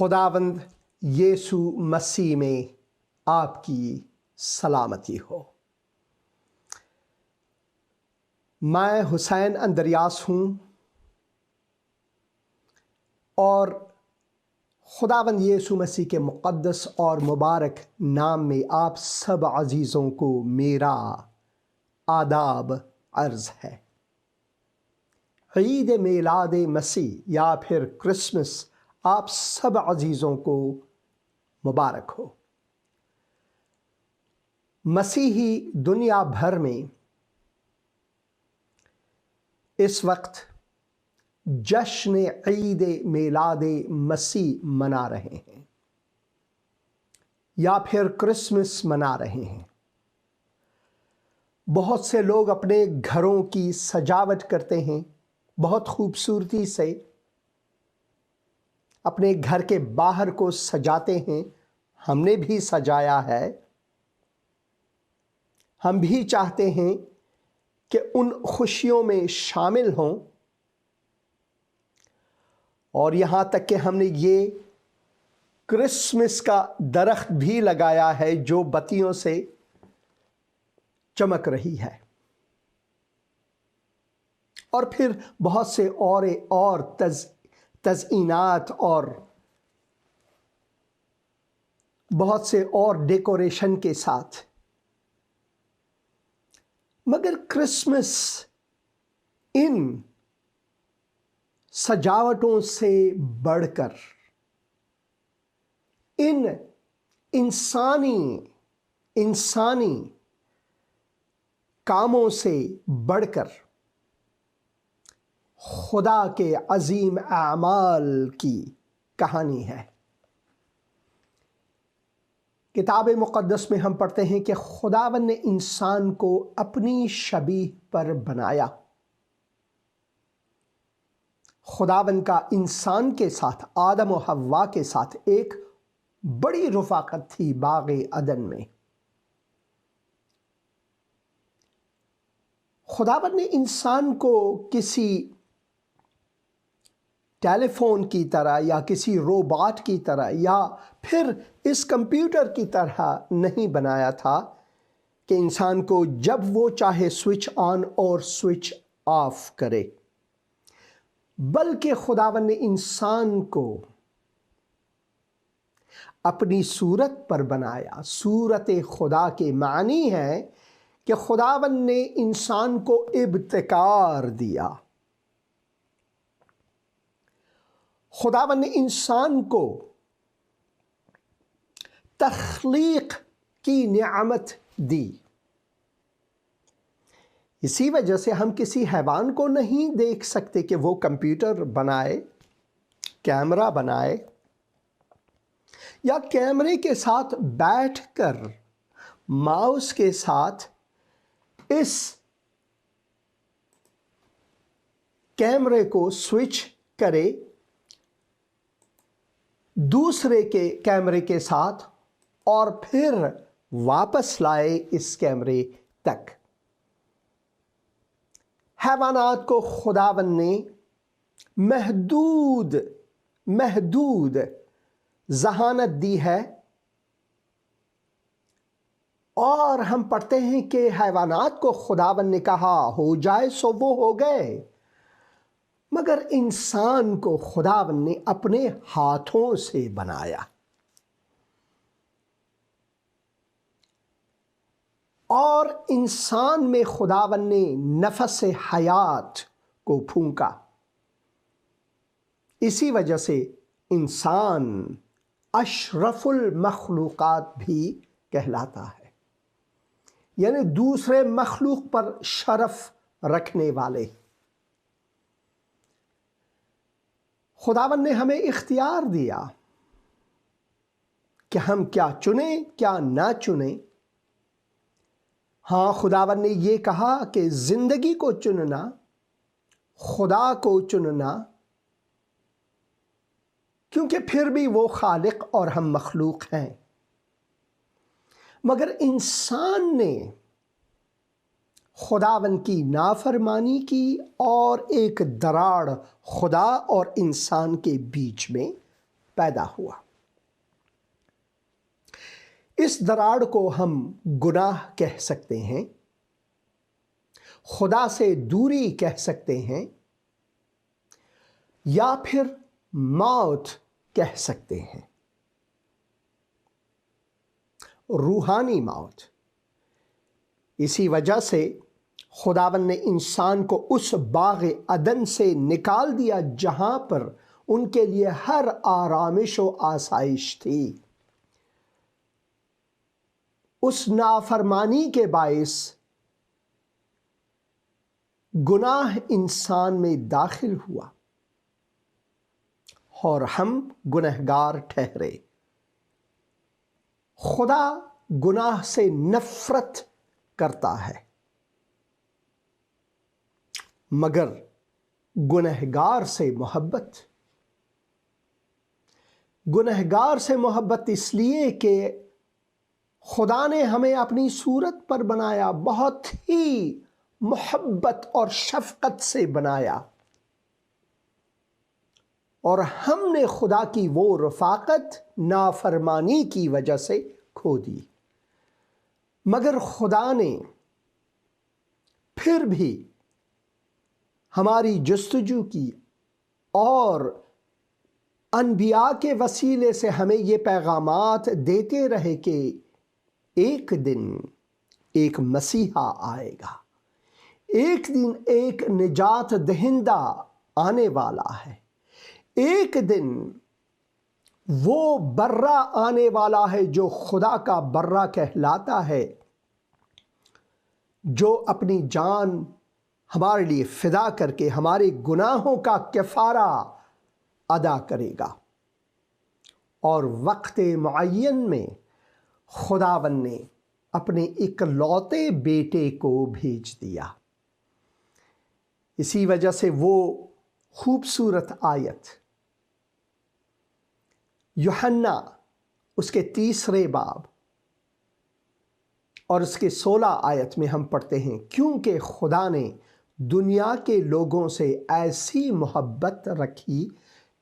خداوند یسوع مسیح میں آپ کی سلامتی ہو۔ میں حسین اندریاس ہوں اور خداوند یسوع مسیح کے مقدس اور مبارک نام میں آپ سب عزیزوں کو میرا آداب عرض ہے۔ عید میلاد مسیح یا پھر کرسمس آپ سب عزیزوں کو مبارک ہو۔ مسیحی دنیا بھر میں اس وقت جشن عید میلاد مسیح منا رہے ہیں یا پھر کرسمس منا رہے ہیں۔ بہت سے لوگ اپنے گھروں کی سجاوٹ کرتے ہیں، بہت خوبصورتی سے اپنے گھر کے باہر کو سجاتے ہیں۔ ہم نے بھی سجایا ہے۔ ہم بھی چاہتے ہیں کہ ان خوشیوں میں شامل ہوں، اور یہاں تک کہ ہم نے یہ کرسمس کا درخت بھی لگایا ہے جو بتیوں سے چمک رہی ہے، اور پھر بہت سے اور تزئینات اور بہت سے اور ڈیکوریشن کے ساتھ۔ مگر کرسمس ان سجاوٹوں سے بڑھ کر، ان انسانی کاموں سے بڑھ کر خدا کے عظیم اعمال کی کہانی ہے۔ کتاب مقدس میں ہم پڑھتے ہیں کہ خداوند نے انسان کو اپنی شبیہ پر بنایا۔ خداوند کا انسان کے ساتھ، آدم و حوا کے ساتھ ایک بڑی رفاقت تھی باغ عدن میں۔ خداوند نے انسان کو کسی ٹیلی فون کی طرح یا کسی روبوٹ کی طرح یا پھر اس کمپیوٹر کی طرح نہیں بنایا تھا کہ انسان کو جب وہ چاہے سوئچ آن اور سوئچ آف کرے، بلکہ خداوند نے انسان کو اپنی صورت پر بنایا۔ صورت خدا کے معنی ہے کہ خداوند نے انسان کو ابتکار دیا۔ خداوند نے انسان کو تخلیق کی نعمت دی۔ اسی وجہ سے ہم کسی حیوان کو نہیں دیکھ سکتے کہ وہ کمپیوٹر بنائے، کیمرہ بنائے، یا کیمرے کے ساتھ بیٹھ کر ماؤس کے ساتھ اس کیمرے کو سوئچ کرے دوسرے کے کیمرے کے ساتھ اور پھر واپس لائے اس کیمرے تک۔ حیوانات کو خداوند نے محدود ذہانت دی ہے، اور ہم پڑھتے ہیں کہ حیوانات کو خداوند نے کہا ہو جائے سو وہ ہو گئے، مگر انسان کو خداوند نے اپنے ہاتھوں سے بنایا، اور انسان میں خداوند نے نفس حیات کو پھونکا۔ اسی وجہ سے انسان اشرف المخلوقات بھی کہلاتا ہے، یعنی دوسرے مخلوق پر شرف رکھنے والے۔ خداوند نے ہمیں اختیار دیا کہ ہم کیا چنیں کیا نہ چنیں۔ ہاں، خداوند نے یہ کہا کہ زندگی کو چننا، خدا کو چننا، کیونکہ پھر بھی وہ خالق اور ہم مخلوق ہیں۔ مگر انسان نے خداوند کی نافرمانی کی، اور ایک دراڑ خدا اور انسان کے بیچ میں پیدا ہوا۔ اس دراڑ کو ہم گناہ کہہ سکتے ہیں، خدا سے دوری کہہ سکتے ہیں، یا پھر موت کہہ سکتے ہیں، روحانی موت۔ اسی وجہ سے خداوند نے انسان کو اس باغ عدن سے نکال دیا جہاں پر ان کے لیے ہر آرامش و آسائش تھی۔ اس نافرمانی کے باعث گناہ انسان میں داخل ہوا اور ہم گنہگار ٹھہرے۔ خدا گناہ سے نفرت کرتا ہے، مگر گنہگار سے محبت۔ گنہگار سے محبت اس لیے کہ خدا نے ہمیں اپنی صورت پر بنایا، بہت ہی محبت اور شفقت سے بنایا، اور ہم نے خدا کی وہ رفاقت نافرمانی کی وجہ سے کھو دی۔ مگر خدا نے پھر بھی ہماری جستجو کی اور انبیاء کے وسیلے سے ہمیں یہ پیغامات دیتے رہے کہ ایک دن ایک مسیحا آئے گا، ایک دن ایک نجات دہندہ آنے والا ہے، ایک دن وہ برہ آنے والا ہے جو خدا کا برہ کہلاتا ہے، جو اپنی جان ہمارے لیے فدا کر کے ہمارے گناہوں کا کفارہ ادا کرے گا۔ اور وقت معین میں خداوند نے اپنے اکلوتے بیٹے کو بھیج دیا۔ اسی وجہ سے وہ خوبصورت آیت یوحنا اس کے 3 باب اور اس کے 16 آیت میں ہم پڑھتے ہیں، کیونکہ خدا نے دنیا کے لوگوں سے ایسی محبت رکھی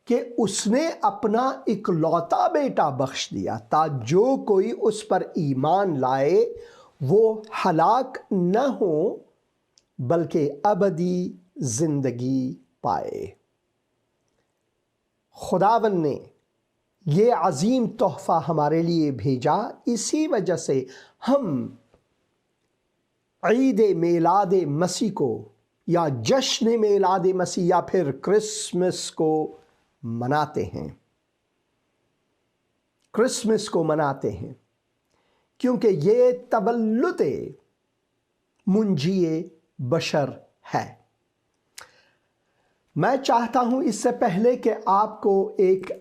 کہ اس نے اپنا اکلوتا بیٹا بخش دیا، تاکہ جو کوئی اس پر ایمان لائے وہ ہلاک نہ ہو بلکہ ابدی زندگی پائے۔ خداوند نے یہ عظیم تحفہ ہمارے لیے بھیجا، اسی وجہ سے ہم عید میلاد مسیح کو یا جشن میلاد مسیح یا پھر کرسمس کو مناتے ہیں۔ کرسمس کو مناتے ہیں کیونکہ یہ تولد منجی بشر ہے۔ میں چاہتا ہوں اس سے پہلے کہ آپ کو ایک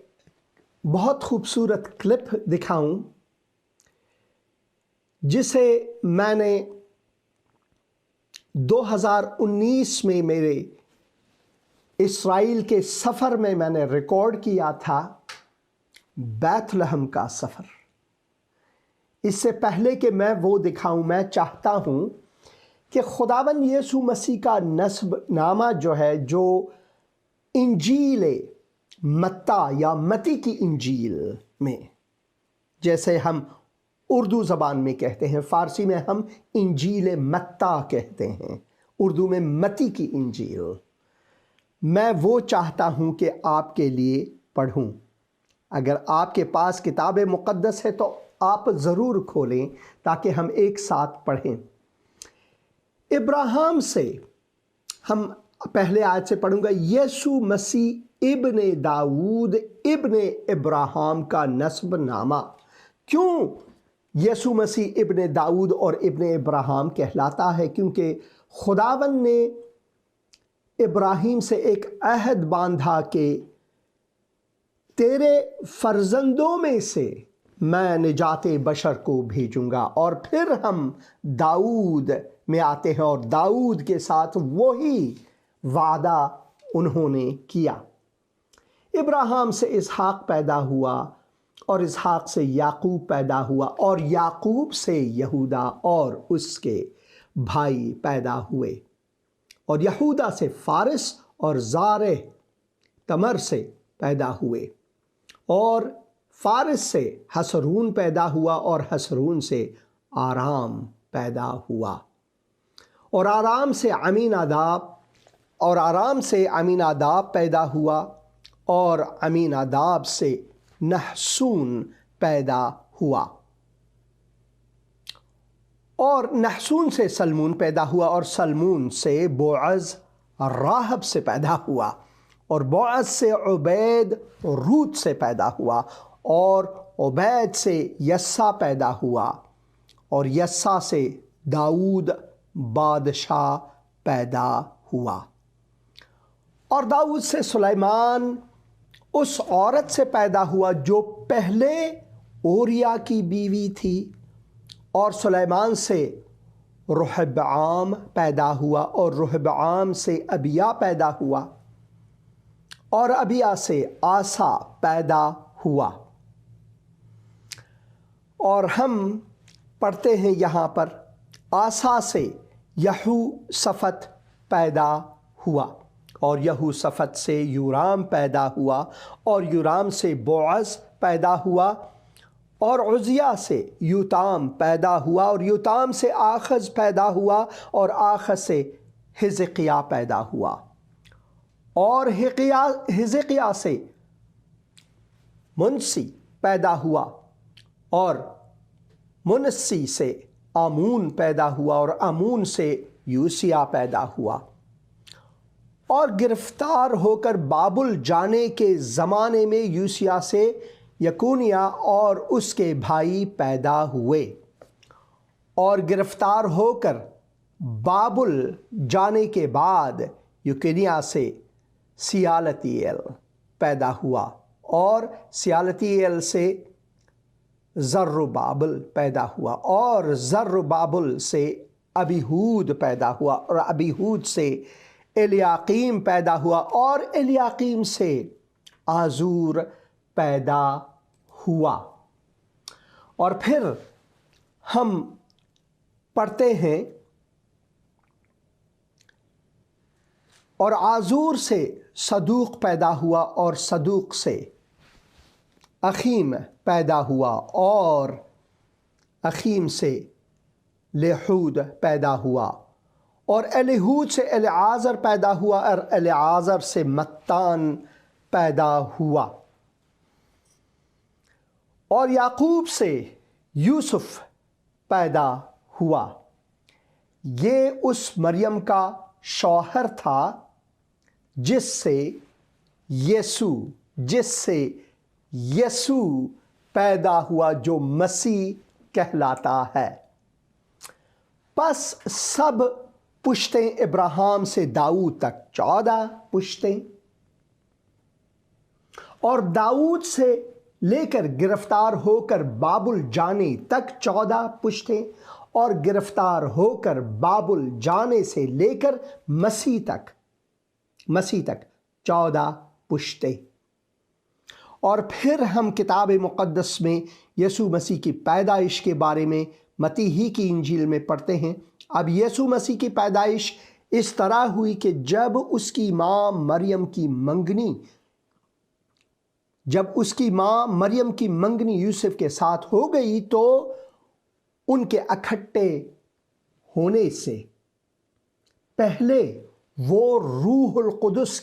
بہت خوبصورت کلپ دکھاؤں جسے میں نے 2019 میں میرے اسرائیل کے سفر میں نے ریکارڈ کیا تھا، بیت لحم کا سفر۔ اس سے پہلے کہ میں وہ دکھاؤں، میں چاہتا ہوں کہ خداوند یسوع مسیح کا نسب نامہ جو ہے، جو انجیل متی یا متی کی انجیل میں، جیسے ہم اردو زبان میں کہتے ہیں، فارسی میں ہم انجیل متی کہتے ہیں، اردو میں متی کی انجیل، میں وہ چاہتا ہوں کہ آپ کے لیے پڑھوں۔ اگر آپ کے پاس کتاب مقدس ہے تو آپ ضرور کھولیں تاکہ ہم ایک ساتھ پڑھیں۔ ابراہیم سے ہم پہلے آیت سے پڑھوں گا، یسوع مسیح ابن داؤد ابن ابراہیم کا نسب نامہ۔ کیوں یسوع مسیح ابن داؤد اور ابن ابراہیم کہلاتا ہے؟ کیونکہ خداوند نے ابراہیم سے ایک عہد باندھا کہ تیرے فرزندوں میں سے میں نجات بشر کو بھیجوں گا، اور پھر ہم داؤد میں آتے ہیں اور داؤد کے ساتھ وہی وعدہ انہوں نے کیا۔ ابراہیم سے اسحاق پیدا ہوا اور اسحاق سے یعقوب پیدا ہوا اور یعقوب سے یہودا اور اس کے بھائی پیدا ہوئے، اور یہودا سے فارس اور زارہ تمر سے پیدا ہوئے، اور فارس سے حسرون پیدا ہوا اور حسرون سے آرام پیدا ہوا اور آرام سے امیناداب پیدا ہوا اور امیناداب سے نحسون پیدا ہوا اور نحسون سے سلمون پیدا ہوا اور سلمون سے بوعز راہب سے پیدا ہوا اور بوعز سے عبید روت سے پیدا ہوا اور عبید سے یسا پیدا ہوا اور یسا سے داؤد بادشاہ پیدا ہوا اور داؤد سے سلیمان اس عورت سے پیدا ہوا جو پہلے اوریا کی بیوی تھی اور سلیمان سے رہبعام پیدا ہوا اور رہبعام سے ابیا پیدا ہوا اور ابیا سے آسا پیدا ہوا۔ اور ہم پڑھتے ہیں یہاں پر آسا سے یہو صفت پیدا ہوا اور یہو صفت سے یورام پیدا ہوا اور یورام سے بوعز پیدا ہوا اور عزیہ سے یوتام پیدا ہوا اور یوتام سے آخز پیدا ہوا اور آخز سے حزقیہ پیدا ہوا اور حزقیہ سے منسی پیدا ہوا اور منسی سے آمون پیدا ہوا اور آمون سے یوسیہ پیدا ہوا اور گرفتار ہو کر بابل جانے کے زمانے میں یوسیہ سے یکونیہ اور اس کے بھائی پیدا ہوئے اور گرفتار ہو کر بابل جانے کے بعد یکونیہ سے سیالتیل پیدا ہوا اور سیالتیل سے زربابل پیدا ہوا اور زربابل سے ابیہود پیدا ہوا اور ابیہود سے الیاقیم پیدا ہوا اور الیاقیم سے آزور پیدا ہوا۔ اور پھر ہم پڑھتے ہیں اور آزور سے صدوق پیدا ہوا اور صدوق سے اخیم پیدا ہوا اور اخیم سے لیحود پیدا ہوا اور الیہود سے الیعازر پیدا ہوا اور الیعازر سے متان پیدا ہوا اور یعقوب سے یوسف پیدا ہوا۔ یہ اس مریم کا شوہر تھا جس سے یسوع پیدا ہوا جو مسیح کہلاتا ہے۔ پس سب پشتیں ابراہیم سے داؤد تک 14 پشتیں اور داؤد سے لے کر گرفتار ہو کر بابل جانے تک 14 پشتیں اور گرفتار ہو کر بابل جانے سے لے کر مسیح تک 14 پشتیں۔ اور پھر ہم کتاب مقدس میں یسوع مسیح کی پیدائش کے بارے میں متی ہی کی انجیل میں پڑھتے ہیں۔ اب یسوع مسیح کی پیدائش اس طرح ہوئی کہ جب اس کی ماں مریم کی منگنی یوسف کے ساتھ ہو گئی تو ان کے اکٹھے ہونے سے پہلے وہ روح القدس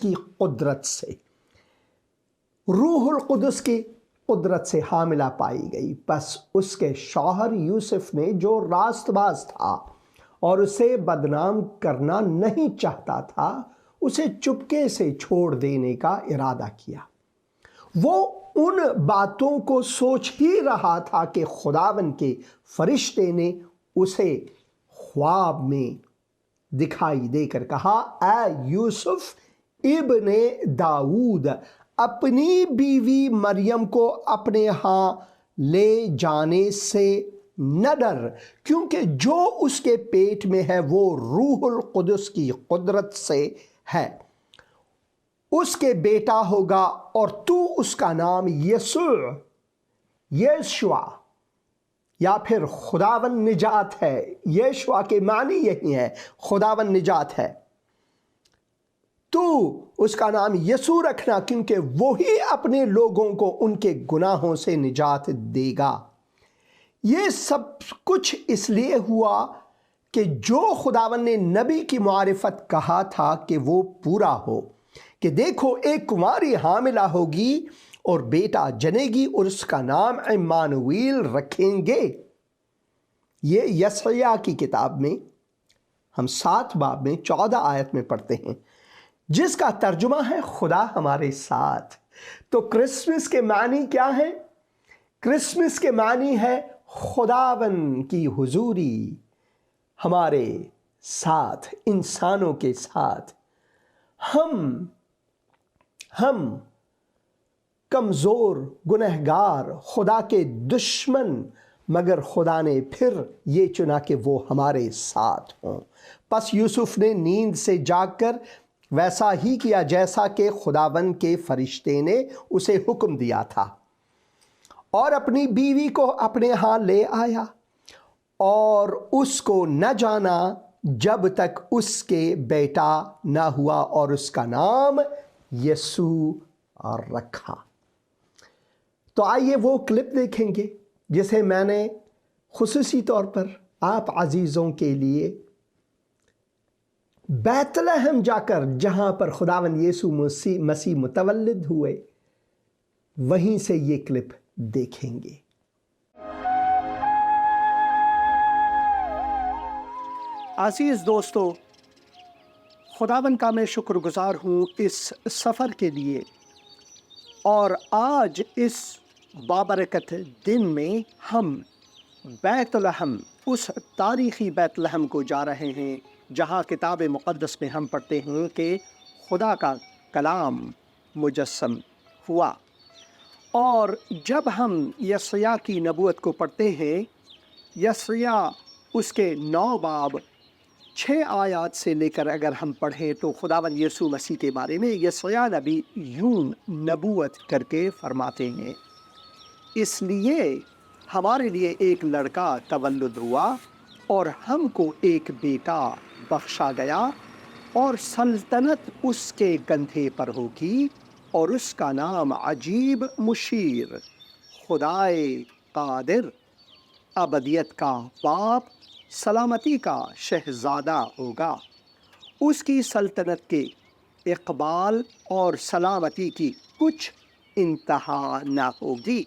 کی قدرت سے حاملہ پائی گئی۔ پس اس کے شوہر یوسف نے جو راست باز تھا اور اسے بدنام کرنا نہیں چاہتا تھا اسے چپکے سے چھوڑ دینے کا ارادہ کیا۔ وہ ان باتوں کو سوچ ہی رہا تھا کہ خداوند کے فرشتے نے اسے خواب میں دکھائی دے کر کہا، اے یوسف ابن داؤد، اپنی بیوی مریم کو اپنے ہاں لے جانے سے نہ ڈر، کیونکہ جو اس کے پیٹ میں ہے وہ روح القدس کی قدرت سے ہے۔ اس کے بیٹا ہوگا اور تو اس کا نام یشوع یا پھر خداوند نجات ہے۔ یشوع کے معنی یہی ہے، خداوند نجات ہے، تو اس کا نام یسوع رکھنا، کیونکہ وہی اپنے لوگوں کو ان کے گناہوں سے نجات دے گا۔ یہ سب کچھ اس لیے ہوا کہ جو خداوند نے نبی کی معرفت کہا تھا کہ وہ پورا ہو، کہ دیکھو ایک کنواری حاملہ ہوگی اور بیٹا جنے گی اور اس کا نام عمانویل رکھیں گے۔ یہ یسعیاہ کی کتاب میں ہم 7 باب میں 14 آیت میں پڑھتے ہیں، جس کا ترجمہ ہے خدا ہمارے ساتھ۔ تو کرسمس کے معنی کیا ہے؟ کرسمس کے معنی ہے خداوند کی حضوری ہمارے ساتھ، انسانوں کے ساتھ۔ ہم کمزور، گنہگار، خدا کے دشمن، مگر خدا نے پھر یہ چنا کہ وہ ہمارے ساتھ ہوں۔ پس یوسف نے نیند سے جاگ کر ویسا ہی کیا جیسا کہ خداوند کے فرشتے نے اسے حکم دیا تھا، اور اپنی بیوی کو اپنے ہاں لے آیا، اور اس کو نہ جانا جب تک اس کے بیٹا نہ ہوا، اور اس کا نام یسوع رکھا۔ تو آئیے وہ کلپ دیکھیں گے جسے میں نے خصوصی طور پر آپ عزیزوں کے لیے بیت لحم جا کر، جہاں پر خداوند یسوع مسیح متولد ہوئے، وہیں سے یہ کلپ دیکھیں گے۔ عزیز دوستو، خداوند کا میں شکر گزار ہوں اس سفر کے لیے، اور آج اس بابرکت دن میں ہم بیت لحم، اس تاریخی بیت لحم کو جا رہے ہیں جہاں کتاب مقدس میں ہم پڑھتے ہیں کہ خدا کا کلام مجسم ہوا۔ اور جب ہم یسعیاہ کی نبوت کو پڑھتے ہیں، یسعیاہ اس کے 9 باب 6 آیات سے لے کر اگر ہم پڑھیں تو خداوند یسوع مسیح کے بارے میں یسعیاہ نبی یوں نبوت کر کے فرماتے ہیں، اس لیے ہمارے لیے ایک لڑکا تولد ہوا، اور ہم کو ایک بیٹا بخشا گیا، اور سلطنت اس کے کندھے پر ہوگی، اور اس کا نام عجیب، مشیر، خدائے قادر، ابدیت کا باپ، سلامتی کا شہزادہ ہوگا۔ اس کی سلطنت کے اقبال اور سلامتی کی کچھ انتہا نہ ہوگی۔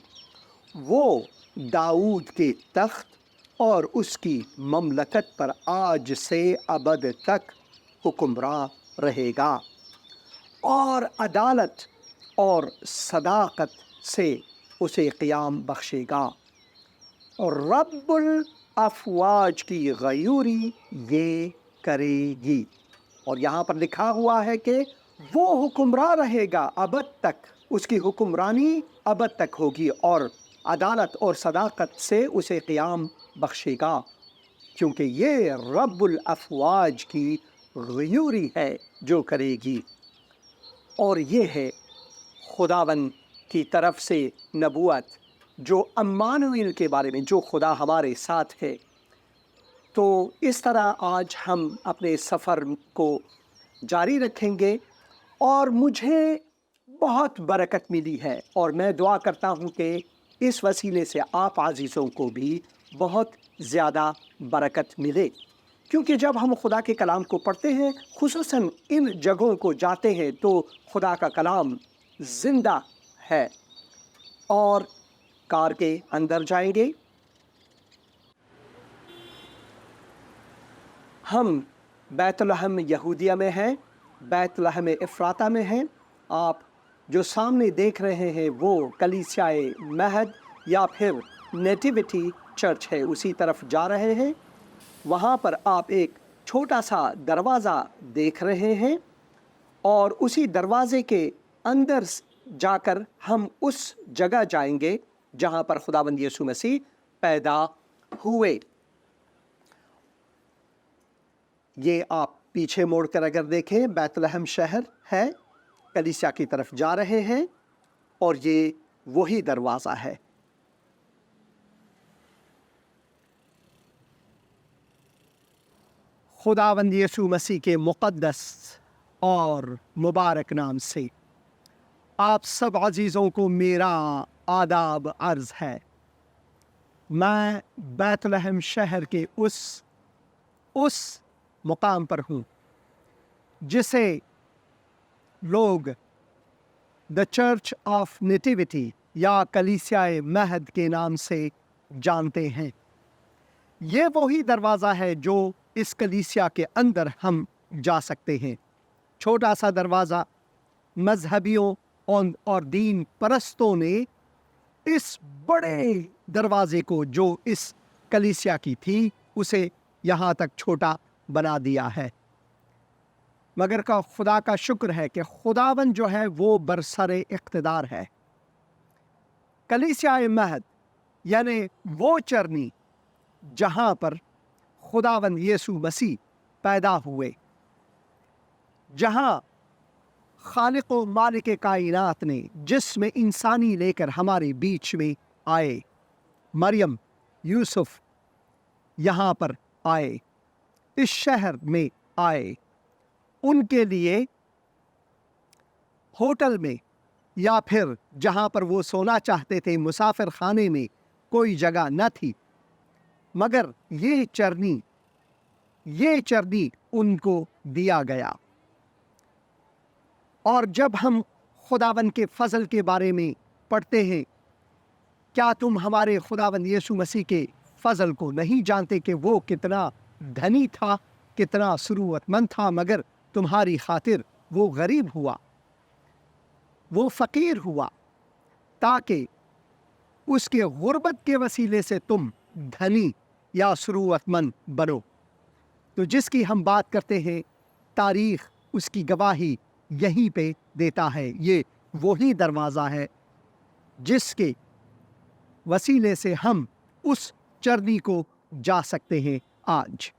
وہ داؤد کے تخت اور اس کی مملکت پر آج سے ابد تک حکمراں رہے گا، اور عدالت اور صداقت سے اسے قیام بخشے گا، اور رب الافواج کی غیوری یہ کرے گی۔ اور یہاں پر لکھا ہوا ہے کہ وہ حکمراں رہے گا ابد تک، اس کی حکمرانی ابد تک ہوگی، اور عدالت اور صداقت سے اسے قیام بخشے گا، کیونکہ یہ رب الافواج کی غیوری ہے جو کرے گی۔ اور یہ ہے خداوند کی طرف سے نبوت جو عمانویل کے بارے میں، جو خدا ہمارے ساتھ ہے۔ تو اس طرح آج ہم اپنے سفر کو جاری رکھیں گے، اور مجھے بہت برکت ملی ہے، اور میں دعا کرتا ہوں کہ اس وسیلے سے آپ عزیزوں کو بھی بہت زیادہ برکت ملے، کیونکہ جب ہم خدا کے کلام کو پڑھتے ہیں، خصوصاً ان جگہوں کو جاتے ہیں، تو خدا کا کلام زندہ ہے۔ اور کار کے اندر جائیں گے، ہم بیت لحم یہودیہ میں ہیں، بیت لحم افراطہ میں ہیں۔ آپ جو سامنے دیکھ رہے ہیں وہ کلیسیائے مہد یا پھر نیٹیوٹی چرچ ہے، اسی طرف جا رہے ہیں۔ وہاں پر آپ ایک چھوٹا سا دروازہ دیکھ رہے ہیں، اور اسی دروازے کے اندر جا کر ہم اس جگہ جائیں گے جہاں پر خداوند یسوع مسیح پیدا ہوئے۔ یہ آپ پیچھے موڑ کر اگر دیکھیں، بیت لحم شہر ہے، کلیسیا کی طرف جا رہے ہیں، اور یہ وہی دروازہ ہے۔ خداوند یسوع مسیح کے مقدس اور مبارک نام سے آپ سب عزیزوں کو میرا آداب عرض ہے۔ میں بیت لحم شہر کے اس مقام پر ہوں جسے لوگ دا چرچ آف نیٹیوٹی یا کلیسیائے مہد کے نام سے جانتے ہیں۔ یہ وہی دروازہ ہے جو اس کلیسیا کے اندر ہم جا سکتے ہیں۔ چھوٹا سا دروازہ، مذہبیوں اور دین پرستوں نے اس بڑے دروازے کو جو اس کلیسیا کی تھی اسے یہاں تک چھوٹا بنا دیا ہے، مگر خدا کا شکر ہے کہ خداوند جو ہے وہ برسر اقتدار ہے۔ کلیسیائے مہد یعنی وہ چرنی جہاں پر خداوند یسوع مسیح پیدا ہوئے، جہاں خالق و مالک کائنات نے جسم انسانی لے کر ہمارے بیچ میں آئے، مریم یوسف یہاں پر آئے، اس شہر میں آئے، ان کے لیے ہوٹل میں یا پھر جہاں پر وہ سونا چاہتے تھے مسافر خانے میں کوئی جگہ نہ تھی، مگر یہ چرنی ان کو دیا گیا۔ اور جب ہم خداوند کے فضل کے بارے میں پڑھتے ہیں، کیا تم ہمارے خداوند یسوع مسیح کے فضل کو نہیں جانتے کہ وہ کتنا دھنی تھا، کتنا ثروت مند تھا، مگر تمہاری خاطر وہ غریب ہوا، وہ فقیر ہوا، تاکہ اس کے غربت کے وسیلے سے تم دھنی یا ثروت مند بنو۔ تو جس کی ہم بات کرتے ہیں، تاریخ اس کی گواہی یہیں پہ دیتا ہے۔ یہ وہی دروازہ ہے جس کے وسیلے سے ہم اس چرنی کو جا سکتے ہیں۔ آج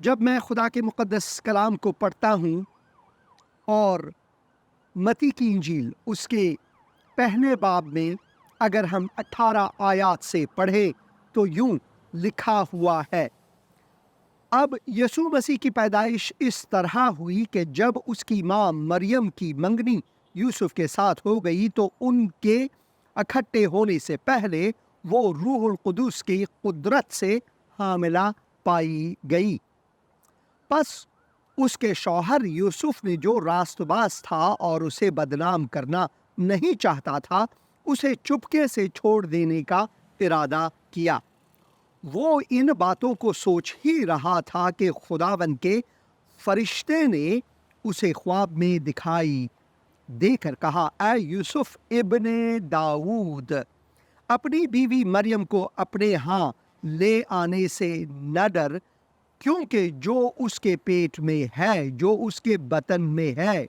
جب میں خدا کے مقدس کلام کو پڑھتا ہوں اور متی کی انجیل اس کے پہلے باب میں اگر ہم 18 آیات سے پڑھیں تو یوں لکھا ہوا ہے، اب یسوع مسیح کی پیدائش اس طرح ہوئی کہ جب اس کی ماں مریم کی منگنی یوسف کے ساتھ ہو گئی تو ان کے اکٹھے ہونے سے پہلے وہ روح القدس کی قدرت سے حاملہ پائی گئی۔ پس اس کے شوہر یوسف نے جو راست باز تھا اور اسے بدنام کرنا نہیں چاہتا تھا، اسے چپکے سے چھوڑ دینے کا ارادہ کیا۔ وہ ان باتوں کو سوچ ہی رہا تھا کہ خداوند کے فرشتے نے اسے خواب میں دکھائی دے کر کہا، اے یوسف ابن داؤد، اپنی بیوی مریم کو اپنے ہاں لے آنے سے نہ ڈر، کیونکہ جو اس کے پیٹ میں ہے، جو اس کے بطن میں ہے،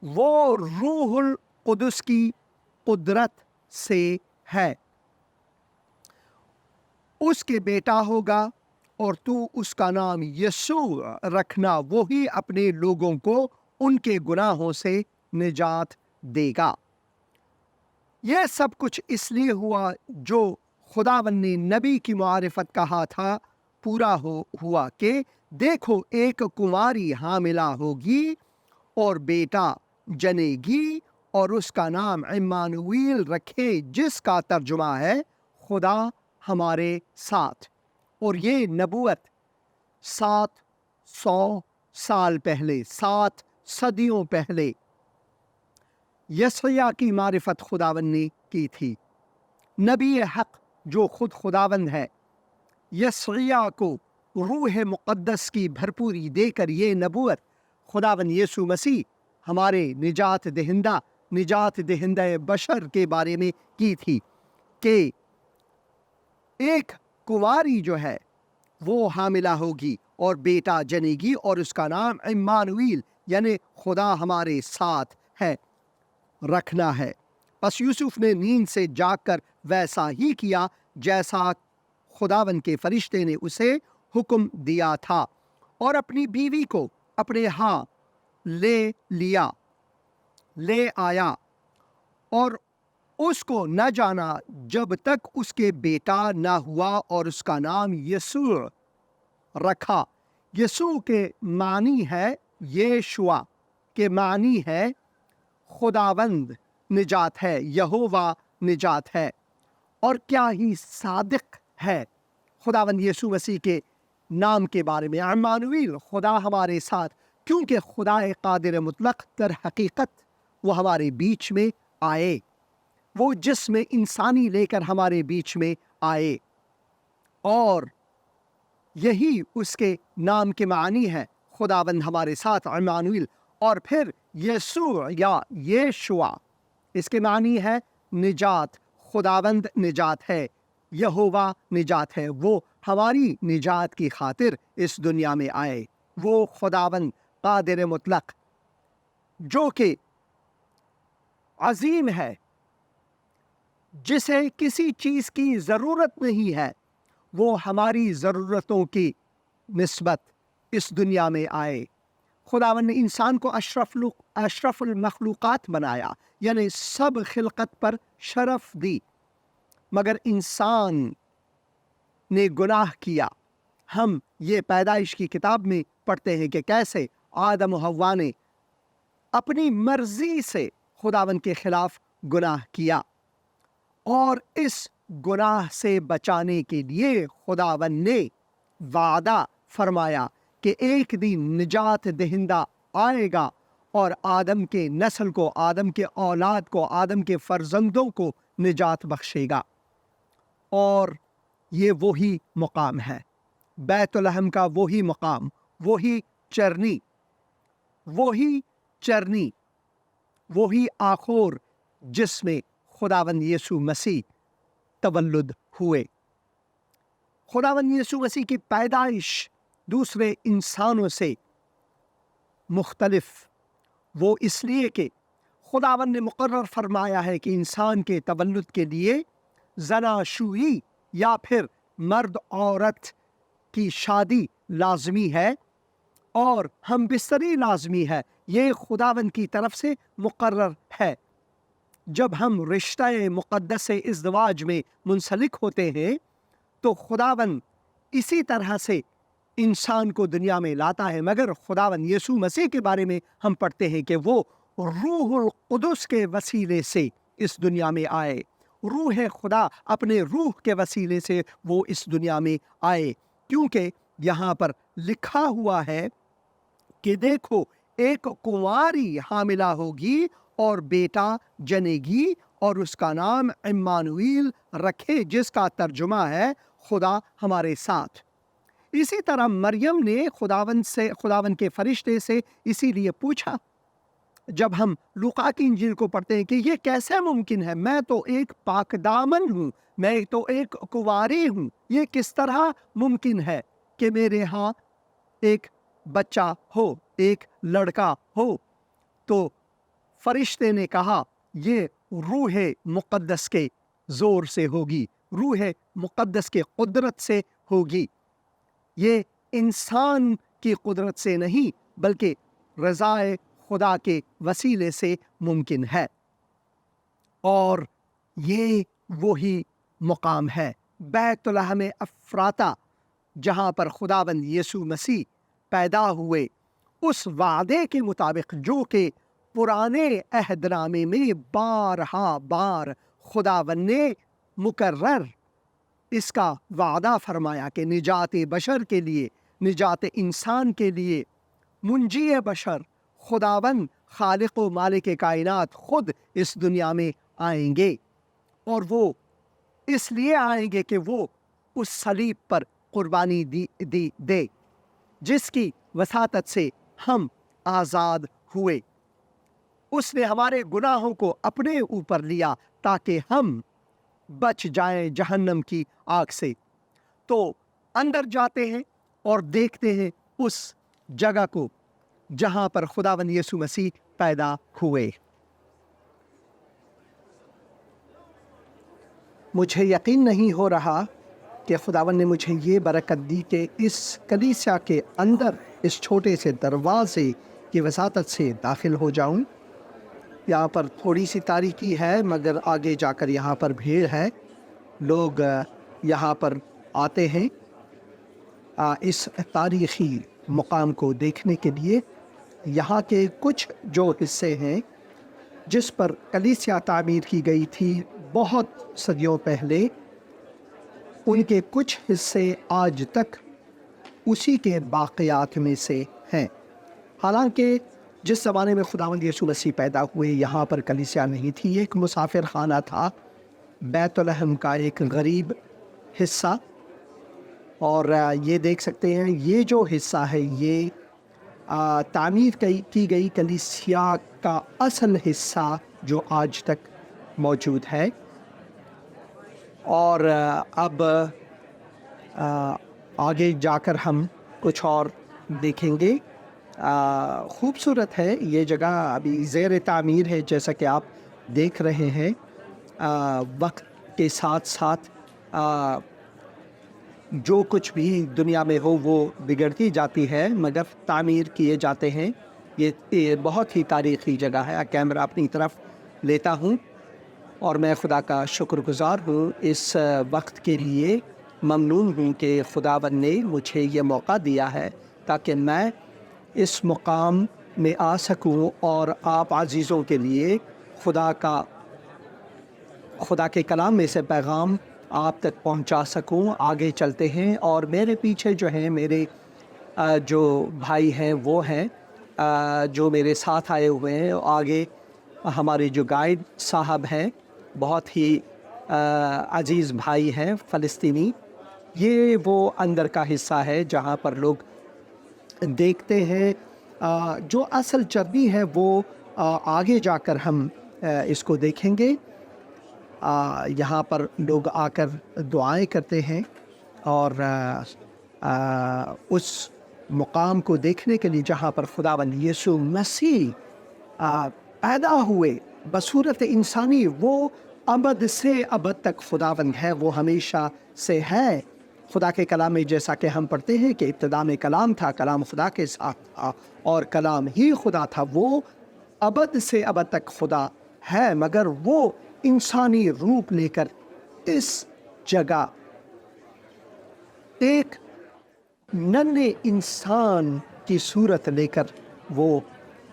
وہ روح القدس کی قدرت سے ہے۔ اس کے بیٹا ہوگا اور تو اس کا نام یسوع رکھنا، وہی اپنے لوگوں کو ان کے گناہوں سے نجات دے گا۔ یہ سب کچھ اس لیے ہوا جو خداوند نے نبی کی معرفت کہا تھا پورا ہوا کہ دیکھو ایک کنواری حاملہ ہوگی اور بیٹا جنے گی اور اس کا نام عمانویل رکھے، جس کا ترجمہ ہے خدا ہمارے ساتھ۔ اور یہ نبوت 700 سال پہلے، 7 صدیوں پہلے یسعیاہ کی معرفت خداوند نے کی تھی۔ نبی حق جو خود خداوند ہے، یسعیاہ کو روح مقدس کی بھرپوری دے کر یہ نبوت خداوند یسوع مسیح ہمارے نجات دہندہ بشر کے بارے میں کی تھی کہ ایک کنواری جو ہے وہ حاملہ ہوگی اور بیٹا جنے گی اور اس کا نام عمانویل یعنی خدا ہمارے ساتھ ہے رکھنا ہے۔ پس یوسف نے نیند سے جاگ کر ویسا ہی کیا جیسا خداوند کے فرشتے نے اسے حکم دیا تھا، اور اپنی بیوی کو اپنے ہاں لے آیا اور اس کو نہ جانا جب تک اس کے بیٹا نہ ہوا، اور اس کا نام یسوع رکھا۔ یسوع کے معنی ہے یشوع کے معنی ہے خداوند نجات ہے، یہوہ نجات ہے۔ اور کیا ہی صادق ہے خداوند یسوع مسیح کے نام کے بارے میں، عمانویل، خدا ہمارے ساتھ، کیونکہ خدا قادر مطلق در حقیقت وہ ہمارے بیچ میں آئے، وہ جسم انسانی لے کر ہمارے بیچ میں آئے، اور یہی اس کے نام کے معنی ہے، خداوند ہمارے ساتھ، عمانویل۔ اور پھر یسوع یا یشوع، اس کے معنی ہے نجات، خداوند نجات ہے، یہوہ نجات ہے، وہ ہماری نجات کی خاطر اس دنیا میں آئے، وہ خداوند قادر مطلق جو کہ عظیم ہے، جسے کسی چیز کی ضرورت نہیں ہے، وہ ہماری ضرورتوں کی نسبت اس دنیا میں آئے۔ خداوند نے انسان کو اشرف المخلوقات بنایا، یعنی سب خلقت پر شرف دی، مگر انسان نے گناہ کیا۔ ہم یہ پیدائش کی کتاب میں پڑھتے ہیں کہ کیسے آدم و حوا نے اپنی مرضی سے خداوند کے خلاف گناہ کیا، اور اس گناہ سے بچانے کے لیے خداوند نے وعدہ فرمایا کہ ایک دن نجات دہندہ آئے گا اور آدم کے نسل کو، آدم کے اولاد کو، آدم کے فرزندوں کو نجات بخشے گا۔ اور یہ وہی مقام ہے، بیت لحم کا وہی مقام، وہی چرنی، وہی آخور جس میں خداوند یسوع مسیح تولد ہوئے۔ خداوند یسوع مسیح کی پیدائش دوسرے انسانوں سے مختلف، وہ اس لیے کہ خداوند نے مقرر فرمایا ہے کہ انسان کے تولد کے لیے زناشویی یا پھر مرد عورت کی شادی لازمی ہے اور ہم بستری لازمی ہے، یہ خداوند کی طرف سے مقرر ہے۔ جب ہم رشتہ مقدس ازدواج میں منسلک ہوتے ہیں تو خداوند اسی طرح سے انسان کو دنیا میں لاتا ہے، مگر خداوند یسوع مسیح کے بارے میں ہم پڑھتے ہیں کہ وہ روح القدس کے وسیلے سے اس دنیا میں آئے، روح خدا اپنے روح کے وسیلے سے وہ اس دنیا میں آئے، کیونکہ یہاں پر لکھا ہوا ہے کہ دیکھو ایک کنواری حاملہ ہوگی اور بیٹا جنے گی اور اس کا نام عمانویل رکھے، جس کا ترجمہ ہے خدا ہمارے ساتھ۔ اسی طرح مریم نے خداوند کے فرشتے سے اسی لیے پوچھا، جب ہم لوقا کی انجیل کو پڑھتے ہیں کہ یہ کیسے ممکن ہے، میں تو ایک پاک دامن ہوں، میں تو ایک کنواری ہوں، یہ کس طرح ممکن ہے کہ میرے ہاں ایک بچہ ہو، ایک لڑکا ہو؟ تو فرشتے نے کہا یہ روح مقدس کے زور سے ہوگی، روح مقدس کے قدرت سے ہوگی، یہ انسان کی قدرت سے نہیں بلکہ رضا خدا کے وسیلے سے ممکن ہے۔ اور یہ وہی مقام ہے، بیت لحم افراطہ، جہاں پر خداوند یسوع مسیح پیدا ہوئے، اس وعدے کے مطابق جو کہ پرانے عہد نامے میں بارہا بار خداوند نے مکرر اس کا وعدہ فرمایا کہ نجات بشر کے لیے، نجات انسان کے لیے منجی بشر خداوند خالق و مالک کائنات خود اس دنیا میں آئیں گے، اور وہ اس لیے آئیں گے کہ وہ اس صلیب پر قربانی دے جس کی وساطت سے ہم آزاد ہوئے۔ اس نے ہمارے گناہوں کو اپنے اوپر لیا تاکہ ہم بچ جائیں جہنم کی آگ سے۔ تو اندر جاتے ہیں اور دیکھتے ہیں اس جگہ کو جہاں پر خداوند یسوع مسیح پیدا ہوئے۔ مجھے یقین نہیں ہو رہا کہ خداوند نے مجھے یہ برکت دی کہ اس کلیسیا کے اندر اس چھوٹے سے دروازے کی وساطت سے داخل ہو جاؤں۔ یہاں پر تھوڑی سی تاریکی ہے مگر آگے جا کر یہاں پر بھیڑ ہے، لوگ یہاں پر آتے ہیں اس تاریخی مقام کو دیکھنے کے لیے۔ یہاں کے کچھ جو حصے ہیں جس پر کلیسیا تعمیر کی گئی تھی بہت صدیوں پہلے، ان کے کچھ حصے آج تک اسی کے باقیات میں سے ہیں۔ حالانکہ جس زمانے میں خداوند یسوع مسیح پیدا ہوئے یہاں پر کلیسیا نہیں تھی، یہ ایک مسافر خانہ تھا، بیت لحم کا ایک غریب حصہ۔ اور یہ دیکھ سکتے ہیں یہ جو حصہ ہے یہ تعمیر کی گئی کلیسیا کا اصل حصہ جو آج تک موجود ہے۔ اور اب آگے جا کر ہم کچھ اور دیکھیں گے۔ خوبصورت ہے یہ جگہ، ابھی زیر تعمیر ہے جیسا کہ آپ دیکھ رہے ہیں۔ وقت کے ساتھ ساتھ جو کچھ بھی دنیا میں ہو وہ بگڑتی جاتی ہے، مگر تعمیر کیے جاتے ہیں۔ یہ بہت ہی تاریخی جگہ ہے۔ کیمرہ اپنی طرف لیتا ہوں اور میں خدا کا شکر گزار ہوں اس وقت کے لیے، ممنون ہوں کہ خداوند نے مجھے یہ موقع دیا ہے تاکہ میں اس مقام میں آ سکوں اور آپ عزیزوں کے لیے خدا کے کلام میں سے پیغام آپ تک پہنچا سکوں۔ آگے چلتے ہیں، اور میرے پیچھے جو ہیں میرے جو بھائی ہیں وہ ہیں جو میرے ساتھ آئے ہوئے ہیں۔ آگے ہمارے جو گائیڈ صاحب ہیں، بہت ہی عزیز بھائی ہیں فلسطینی۔ یہ وہ اندر کا حصہ ہے جہاں پر لوگ دیکھتے ہیں۔ جو اصل چربی ہے وہ آگے جا کر ہم اس کو دیکھیں گے۔ یہاں پر لوگ آ کر دعائیں کرتے ہیں اور اس مقام کو دیکھنے کے لیے جہاں پر خداوند یسوع مسیح پیدا ہوئے بصورت انسانی، وہ ابد سے ابد تک خداوند ہے، وہ ہمیشہ سے ہے۔ خدا کے کلام میں جیسا کہ ہم پڑھتے ہیں کہ ابتدا میں کلام تھا، کلام خدا کے ساتھ تھا اور کلام ہی خدا تھا۔ وہ ابد سے ابد تک خدا ہے، مگر وہ انسانی روپ لے کر اس جگہ ایک ننھے انسان کی صورت لے کر وہ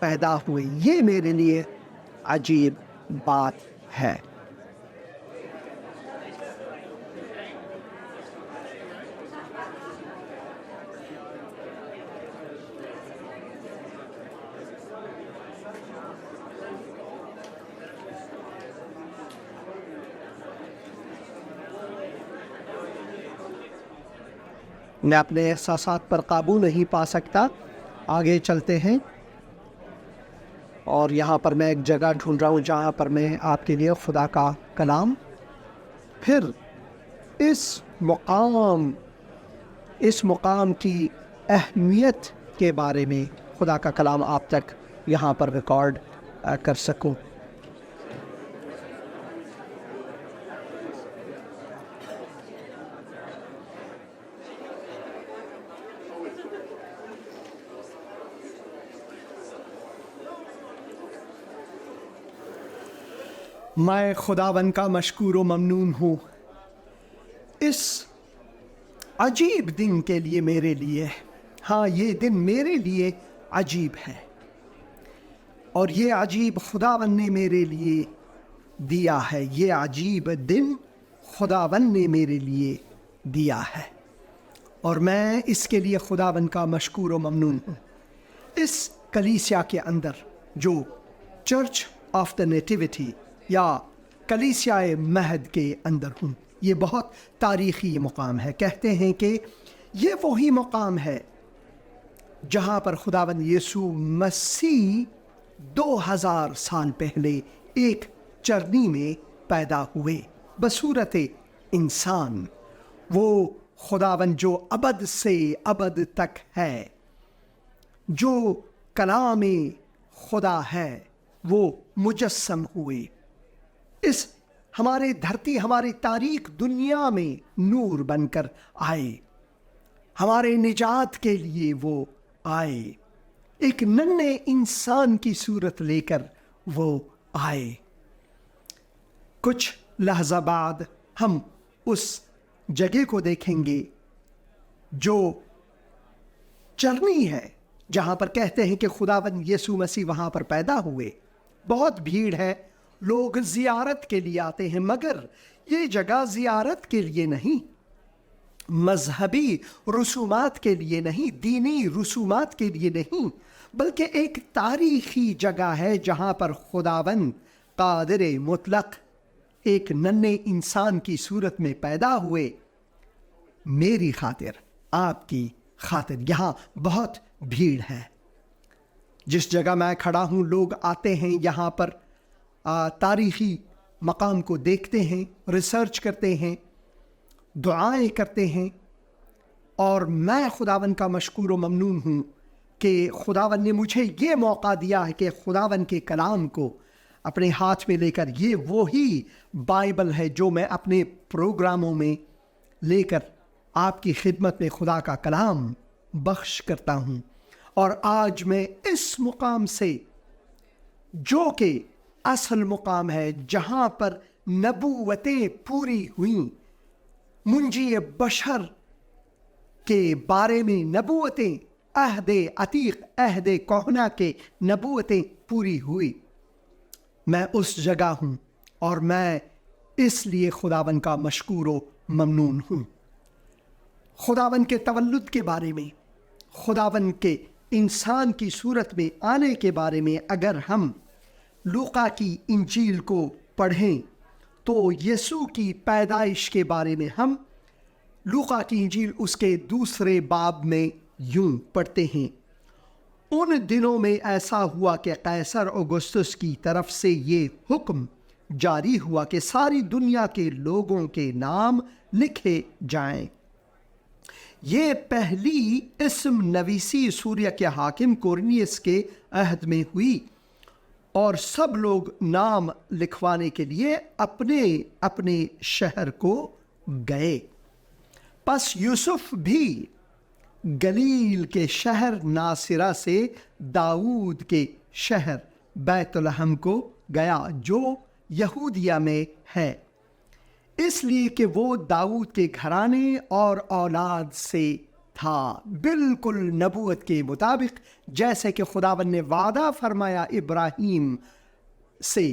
پیدا ہوئے۔ یہ میرے لیے عجیب بات ہے۔ میں اپنے احساسات پر قابو نہیں پا سکتا۔ آگے چلتے ہیں، اور یہاں پر میں ایک جگہ ڈھونڈ رہا ہوں جہاں پر میں آپ کے لیے خدا کا کلام، پھر اس مقام کی اہمیت کے بارے میں خدا کا کلام آپ تک یہاں پر ریکارڈ کر سکوں۔ میں خداوند کا مشکور و ممنون ہوں اس عجیب دن کے لیے میرے لیے۔ ہاں، یہ دن میرے لیے عجیب ہے، اور یہ عجیب خداوند نے میرے لیے دیا ہے۔ یہ عجیب دن خداوند نے میرے لیے دیا ہے، اور میں اس کے لیے خداوند کا مشکور و ممنون ہوں۔ اس کلیسیا کے اندر جو چرچ آف دا نیٹیوٹی یا کلیسیائے مہد کے اندر ہوں، یہ بہت تاریخی مقام ہے۔ کہتے ہیں کہ یہ وہی مقام ہے جہاں پر خداوند یسوع مسیح 2000 سال پہلے ایک چرنی میں پیدا ہوئے بصورت انسان۔ وہ خداوند جو ابد سے ابد تک ہے، جو کلام خدا ہے، وہ مجسم ہوئے اس ہمارے دھرتی، ہماری تاریک دنیا میں نور بن کر آئے، ہمارے نجات کے لیے وہ آئے، ایک ننھے انسان کی صورت لے کر وہ آئے۔ کچھ لحظہ بعد ہم اس جگہ کو دیکھیں گے جو چرنی ہے، جہاں پر کہتے ہیں کہ خداوند یسوع مسیح وہاں پر پیدا ہوئے. بہت بھیڑ ہے، لوگ زیارت کے لیے آتے ہیں، مگر یہ جگہ زیارت کے لیے نہیں، مذہبی رسومات کے لیے نہیں، دینی رسومات کے لیے نہیں، بلکہ ایک تاریخی جگہ ہے جہاں پر خداوند قادر مطلق ایک ننھے انسان کی صورت میں پیدا ہوئے، میری خاطر، آپ کی خاطر. یہاں بہت بھیڑ ہے. جس جگہ میں کھڑا ہوں لوگ آتے ہیں یہاں پر، تاریخی مقام کو دیکھتے ہیں، ریسرچ کرتے ہیں، دعائیں کرتے ہیں. اور میں خداوند کا مشکور و ممنون ہوں کہ خداوند نے مجھے یہ موقع دیا ہے کہ خداوند کے کلام کو اپنے ہاتھ میں لے کر، یہ وہی بائبل ہے جو میں اپنے پروگراموں میں لے کر آپ کی خدمت میں خدا کا کلام بخش کرتا ہوں. اور آج میں اس مقام سے، جو کہ اصل مقام ہے جہاں پر نبوتیں پوری ہوئیں، منجی بشر کے بارے میں نبوتیں، عہد عتیق، عہد کہنہ کے نبوتیں پوری ہوئی، میں اس جگہ ہوں اور میں اس لیے خداوند کا مشکور و ممنون ہوں. خداوند کے تولد کے بارے میں، خداوند کے انسان کی صورت میں آنے کے بارے میں اگر ہم لوقا کی انجیل کو پڑھیں تو یسوع کی پیدائش کے بارے میں ہم لوقا کی انجیل اس کے 2 باب میں یوں پڑھتے ہیں: ان دنوں میں ایسا ہوا کہ قیصر اوگسطس کی طرف سے یہ حکم جاری ہوا کہ ساری دنیا کے لوگوں کے نام لکھے جائیں. یہ پہلی اسم نویسی سوریہ کے حاکم کورنیس کے عہد میں ہوئی، اور سب لوگ نام لکھوانے کے لیے اپنے اپنے شہر کو گئے. پس یوسف بھی گلیل کے شہر ناصرہ سے داؤد کے شہر بیت لحم کو گیا جو یہودیہ میں ہے، اس لیے کہ وہ داؤد کے گھرانے اور اولاد سے تھا، بالکل نبوت کے مطابق، جیسے کہ خداوند نے وعدہ فرمایا ابراہیم سے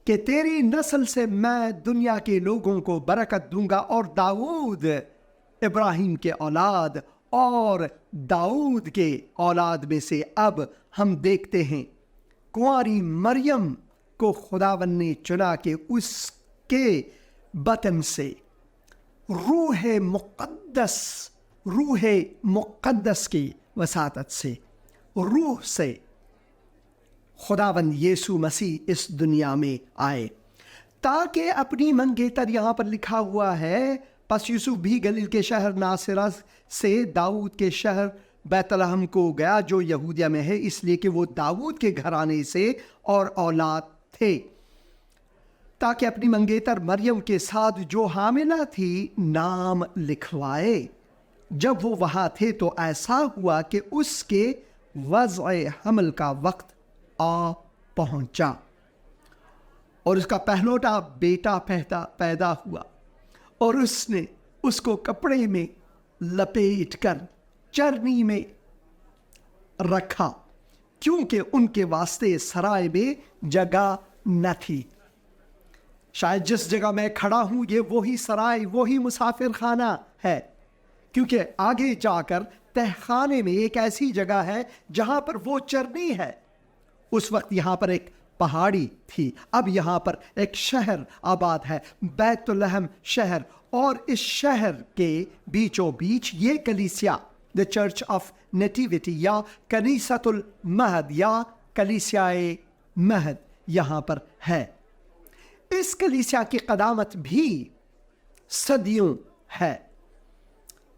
کہ تیری نسل سے میں دنیا کے لوگوں کو برکت دوں گا. اور داؤد ابراہیم کے اولاد، اور داؤد کے اولاد میں سے اب ہم دیکھتے ہیں کنواری مریم کو خداوند نے چنا کہ اس کے بطن سے روح مقدس کی وساطت سے، روح سے خداوند یسوع مسیح اس دنیا میں آئے، تاکہ اپنی منگیتر یہاں پر لکھا ہوا ہے. پس یوسف بھی گلیل کے شہر ناصرہ سے داؤد کے شہر بیت لحم کو گیا جو یہودیہ میں ہے، اس لیے کہ وہ داؤد کے گھرانے سے اور اولاد تھے، تاکہ اپنی منگیتر مریم کے ساتھ جو حاملہ تھی نام لکھوائے. جب وہ وہاں تھے تو ایسا ہوا کہ اس کے وضع حمل کا وقت آ پہنچا، اور اس کا پہلوٹا بیٹا پیدا ہوا، اور اس نے اس کو کپڑے میں لپیٹ کر چرنی میں رکھا، کیونکہ ان کے واسطے سرائے میں جگہ نہ تھی. شاید جس جگہ میں کھڑا ہوں یہ وہی سرائے، وہی مسافر خانہ ہے، کیونکہ آگے جا کر تہخانے میں ایک ایسی جگہ ہے جہاں پر وہ چرنی ہے. اس وقت یہاں پر ایک پہاڑی تھی، اب یہاں پر ایک شہر آباد ہے، بیت لحم شہر، اور اس شہر کے بیچوں بیچ یہ کلیسیا، the church of nativity یا کنیسۃ المہد یا کلیسیائے مہد یہاں پر ہے. اس کلیسیا کی قدامت بھی صدیوں ہے،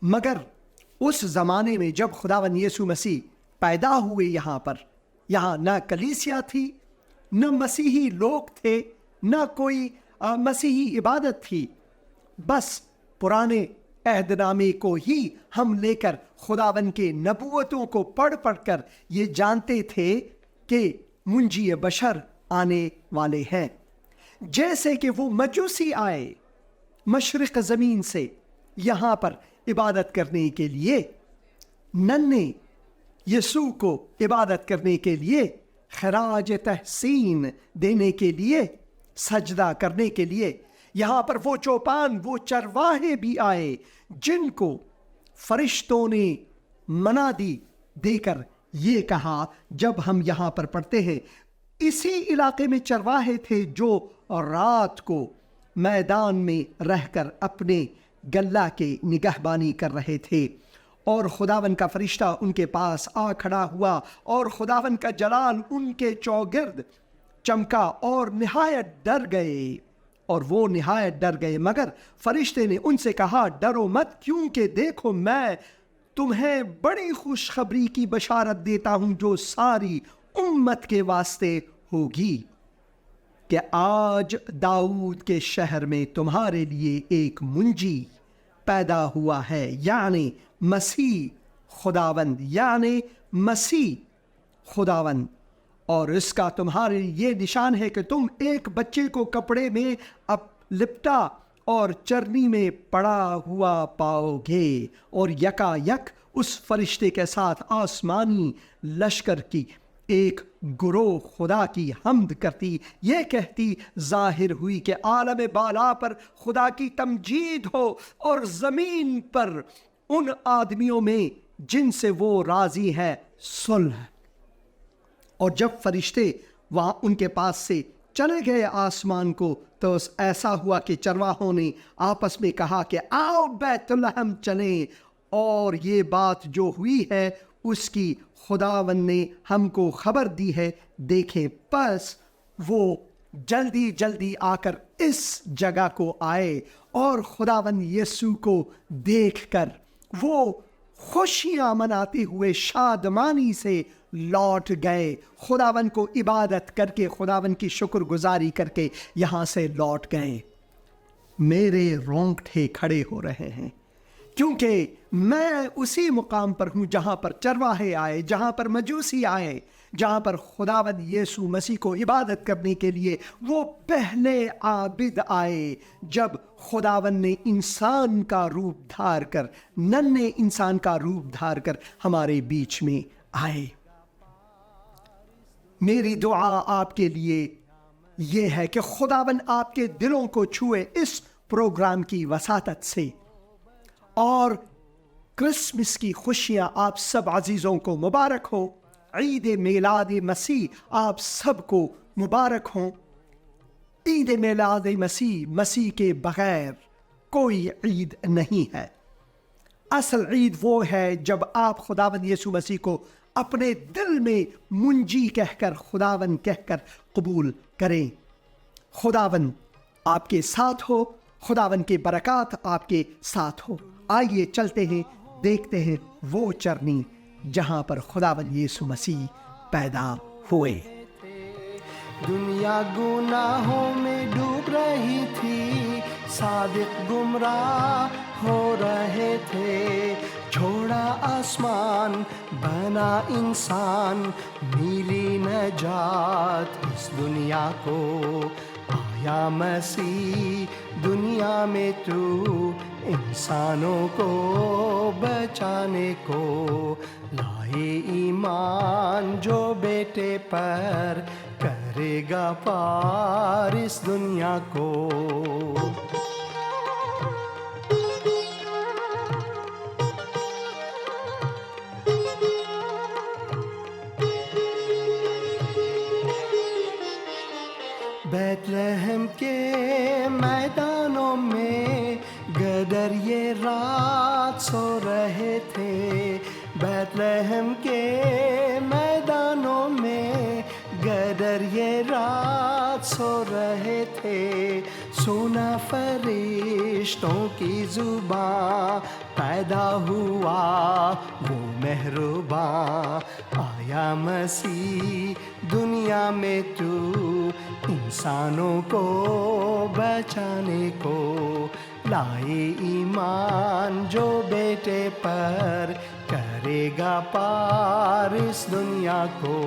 مگر اس زمانے میں جب خداوند یسوع مسیح پیدا ہوئے یہاں نہ کلیسیا تھی، نہ مسیحی لوگ تھے، نہ کوئی مسیحی عبادت تھی. بس پرانے عہد نامے کو ہی ہم لے کر خداوند کے نبوتوں کو پڑھ کر یہ جانتے تھے کہ منجی بشر آنے والے ہیں. جیسے کہ وہ مجوسی آئے مشرق زمین سے یہاں پر عبادت کرنے کے لیے، ننھے یسوع کو عبادت کرنے کے لیے، خراج تحسین دینے کے لیے، سجدہ کرنے کے لیے یہاں پر وہ چوپان، وہ چرواہے بھی آئے جن کو فرشتوں نے منادی دے کر یہ کہا، جب ہم یہاں پر پڑھتے ہیں اسی علاقے میں چرواہے تھے جو رات کو میدان میں رہ کر اپنے گلہ کے نگہبانی کر رہے تھے، اور خداوند کا فرشتہ ان کے پاس آ کھڑا ہوا اور خداوند کا جلال ان کے چوگرد چمکا اور نہایت ڈر گئے، اور وہ نہایت ڈر گئے۔ مگر فرشتے نے ان سے کہا، ڈرو مت، کیونکہ دیکھو میں تمہیں بڑی خوشخبری کی بشارت دیتا ہوں جو ساری امت کے واسطے ہوگی، کہ آج داؤد کے شہر میں تمہارے لیے ایک منجی پیدا ہوا ہے، یعنی مسیح خداوند، یعنی مسیح خداوند۔ اور اس کا تمہارے یہ نشان ہے کہ تم ایک بچے کو کپڑے میں لپٹا اور چرنی میں پڑا ہوا پاؤ گے، اور یکا یک اس فرشتے کے ساتھ آسمانی لشکر کی ایک گروہ خدا کی حمد کرتی، یہ کہتی ظاہر ہوئی کہ عالم بالا پر خدا کی تمجید ہو، اور زمین پر ان آدمیوں میں جن سے وہ راضی ہے صلح۔ اور جب فرشتے وہاں ان کے پاس سے چلے گئے آسمان کو، تو ایسا ہوا کہ چرواہوں نے آپس میں کہا کہ آؤ بیت لحم چلیں، اور یہ بات جو ہوئی ہے اس کی خداوند نے ہم کو خبر دی ہے، دیکھیں۔ پس وہ جلدی جلدی آ کر اس جگہ کو آئے، اور خداوند یسوع کو دیکھ کر وہ خوشیاں مناتے ہوئے شادمانی سے لوٹ گئے، خداوند کو عبادت کر کے، خداوند کی شکر گزاری کر کے یہاں سے لوٹ گئے۔ میرے رونگٹے کھڑے ہو رہے ہیں، کیونکہ میں اسی مقام پر ہوں جہاں پر چرواہے آئے، جہاں پر مجوسی آئے، جہاں پر خداوند یسوع مسیح کو عبادت کرنے کے لیے وہ پہلے عابد آئے، جب خداوند نے انسان کا روپ دھار کر، ننھے انسان کا روپ دھار کر ہمارے بیچ میں آئے۔ میری دعا آپ کے لیے یہ ہے کہ خداوند آپ کے دلوں کو چھوئے اس پروگرام کی وساطت سے، اور کرسمس کی خوشیاں آپ سب عزیزوں کو مبارک ہو۔ عید میلاد مسیح آپ سب کو مبارک ہوں۔ عید میلاد مسیح، مسیح کے بغیر کوئی عید نہیں ہے۔ اصل عید وہ ہے جب آپ خداوند یسوع مسیح کو اپنے دل میں منجی کہہ کر، خداوند کہہ کر قبول کریں۔ خداوند آپ کے ساتھ ہو، خداوند کے برکات آپ کے ساتھ ہو۔ آئیے چلتے ہیں، دیکھتے ہیں وہ چرنی جہاں پر خداوند یسوع مسیح پیدا ہوئے۔ دنیا گناہوں میں ڈوب رہی تھی، صادق گمراہ ہو رہے تھے، چھوڑا آسمان بنا انسان، ملی نجات اس دنیا کو، آیا مسیح دنیا میں تو انسانوں کو بچانے کو، لائے ایمان جو بیٹے پر، کرے گا پار اس دنیا کو۔ بیت لحم کے میدانوں میں گدر یہ رات سو رہے تھے، بیت لحم کے میدانوں میں گدر یہ رات سو رہے تھے، سنا فرشتوں کی زباں، پیدا ہوا وہ مہرباں، آیا مسیح دنیا میں تو انسانوں کو بچانے کو، لائے ایمان جو بیٹے پر، کرے گا پار اس دنیا کو۔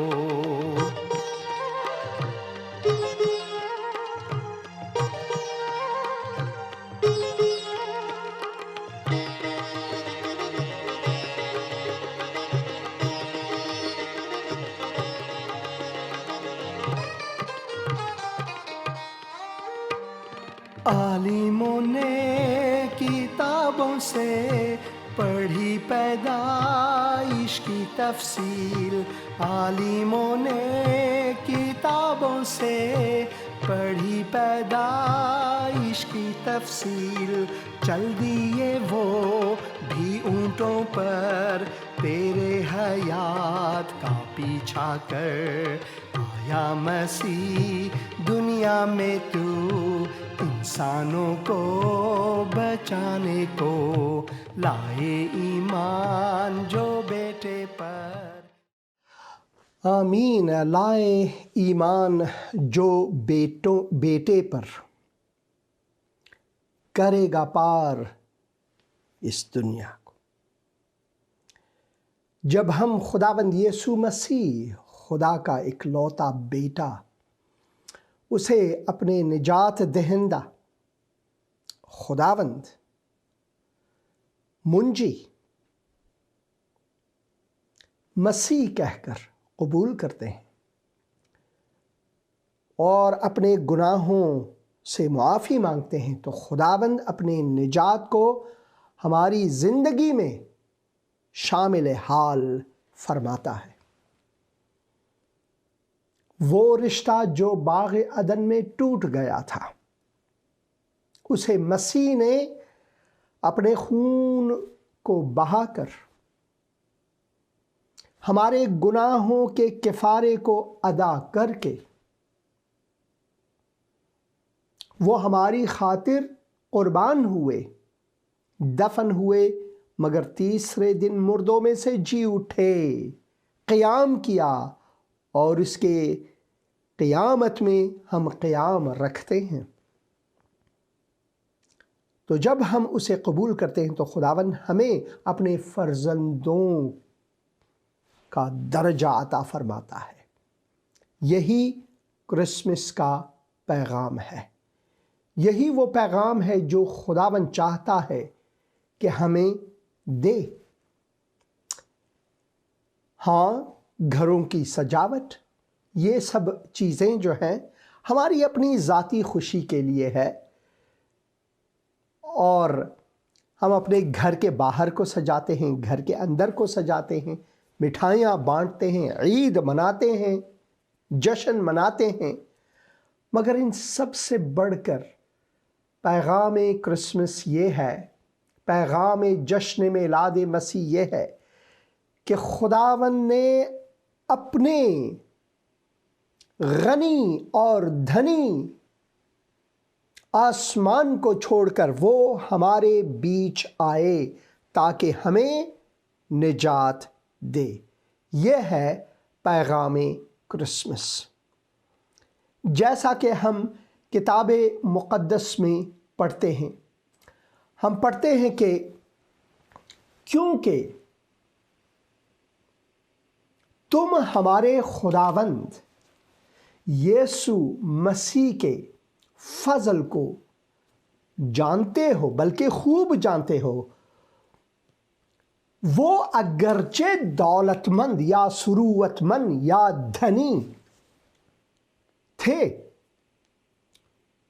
عالموں نے کتابوں سے پڑھی پیدائش کی تفصیل، عالموں نے کتابوں سے پڑھی پیدائش کی تفصیل، چل دیے وہ بھی اونٹوں پر تیرے حیات کا پیچھا کر، آیا مسیح دنیا میں تو انسانوں کو بچانے کو، لائے ایمان جو بیٹے پر۔ آمین، لائے ایمان جو بیٹے پر، کرے گا پار اس دنیا کو۔ جب ہم خداوند یسوع مسیح، خدا کا اکلوتا بیٹا، اسے اپنے نجات دہندہ، خداوند، منجی، مسیح کہہ کر قبول کرتے ہیں اور اپنے گناہوں سے معافی مانگتے ہیں، تو خداوند اپنے نجات کو ہماری زندگی میں شامل حال فرماتا ہے۔ وہ رشتہ جو باغ عدن میں ٹوٹ گیا تھا، اسے مسیح نے اپنے خون کو بہا کر ہمارے گناہوں کے کفارے کو ادا کر کے وہ ہماری خاطر قربان ہوئے، دفن ہوئے، مگر تیسرے دن مردوں میں سے جی اٹھے، قیام کیا، اور اس کے قیامت میں ہم قیام رکھتے ہیں۔ تو جب ہم اسے قبول کرتے ہیں تو خداوند ہمیں اپنے فرزندوں کا درجہ عطا فرماتا ہے۔ یہی کرسمس کا پیغام ہے، یہی وہ پیغام ہے جو خداوند چاہتا ہے کہ ہمیں دے۔ ہاں، گھروں کی سجاوٹ، یہ سب چیزیں جو ہیں ہماری اپنی ذاتی خوشی کے لیے ہے، اور ہم اپنے گھر کے باہر کو سجاتے ہیں، گھر کے اندر کو سجاتے ہیں، مٹھائیاں بانٹتے ہیں، عید مناتے ہیں، جشن مناتے ہیں، مگر ان سب سے بڑھ کر پیغام کرسمس یہ ہے، پیغام جشن میلاد مسیح یہ ہے کہ خداوند نے اپنے غنی اور دھنی آسمان کو چھوڑ کر وہ ہمارے بیچ آئے تاکہ ہمیں نجات دے۔ یہ ہے پیغام کرسمس۔ جیسا کہ ہم کتاب مقدس میں پڑھتے ہیں، ہم پڑھتے ہیں کہ کیونکہ تم ہمارے خداوند یسوع مسیح کے فضل کو جانتے ہو، بلکہ خوب جانتے ہو، وہ اگرچہ دولت مند یا ثروت مند یا دھنی تھے،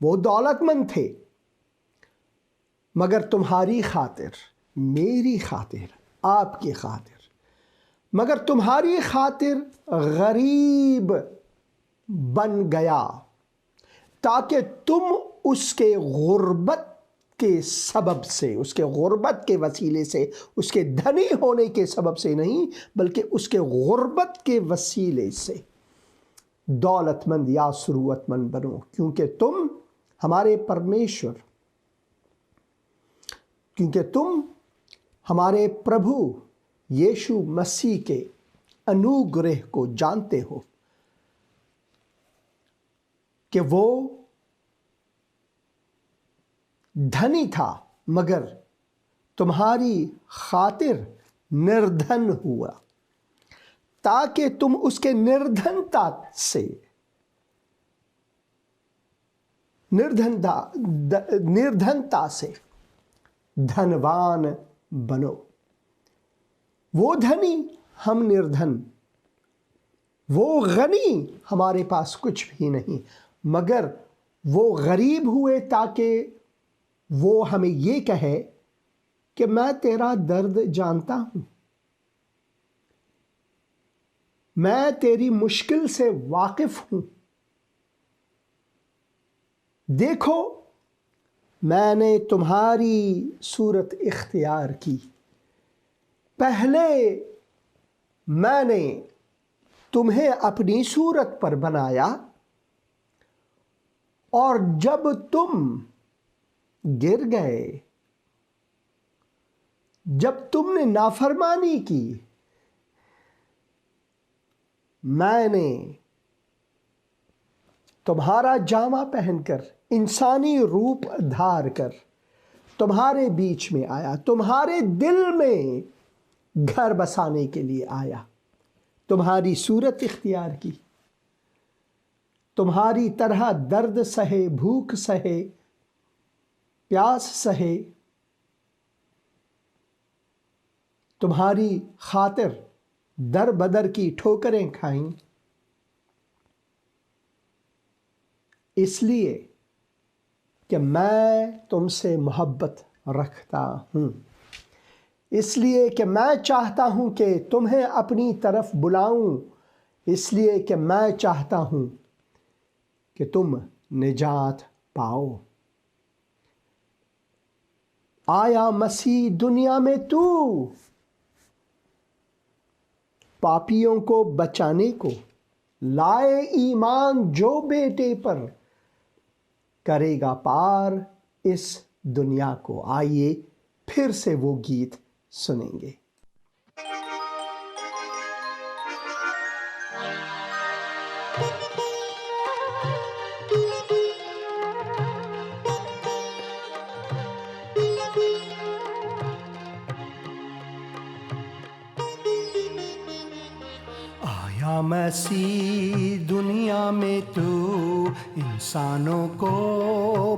وہ دولت مند تھے، مگر تمہاری خاطر، میری خاطر، آپ کی خاطر، مگر تمہاری خاطر غریب بن گیا تاکہ تم اس کے غربت کے سبب سے، اس کے غربت کے وسیلے سے، اس کے دھنی ہونے کے سبب سے نہیں، بلکہ اس کے غربت کے وسیلے سے دولت مند یا ثروت مند بنو، کیونکہ تم ہمارے پرمیشور، کیونکہ تم ہمارے پربھو یسوع مسیح کے انوگرہ کو جانتے ہو کہ وہ دھنی تھا مگر تمہاری خاطر نردھن ہوا تاکہ تم اس کے نردھنتا سے دھنوان بنو۔ وہ دھنی، ہم نردھن، وہ غنی، ہمارے پاس کچھ بھی نہیں، مگر وہ غریب ہوئے تاکہ وہ ہمیں یہ کہے کہ میں تیرا درد جانتا ہوں، میں تیری مشکل سے واقف ہوں، دیکھو میں نے تمہاری صورت اختیار کی، پہلے میں نے تمہیں اپنی صورت پر بنایا، اور جب تم گر گئے، جب تم نے نافرمانی کی، میں نے تمہارا جامہ پہن کر، انسانی روپ دھار کر تمہارے بیچ میں آیا، تمہارے دل میں گھر بسانے کے لیے آیا، تمہاری صورت اختیار کی، تمہاری طرح درد سہے، بھوک سہے، پیاس سہے، تمہاری خاطر در بدر کی ٹھوکریں کھائیں، اس لیے کہ میں تم سے محبت رکھتا ہوں، اس لیے کہ میں چاہتا ہوں کہ تمہیں اپنی طرف بلاؤں، اس لیے کہ میں چاہتا ہوں کہ تم نجات پاؤ۔ آیا مسیح دنیا میں تو پاپیوں کو بچانے کو، لائے ایمان جو بیٹے پر، کرے گا پار اس دنیا کو۔ آئیے پھر سے وہ گیت سنیں گے۔ آیا مسیح دنیا میں تو انسانوں کو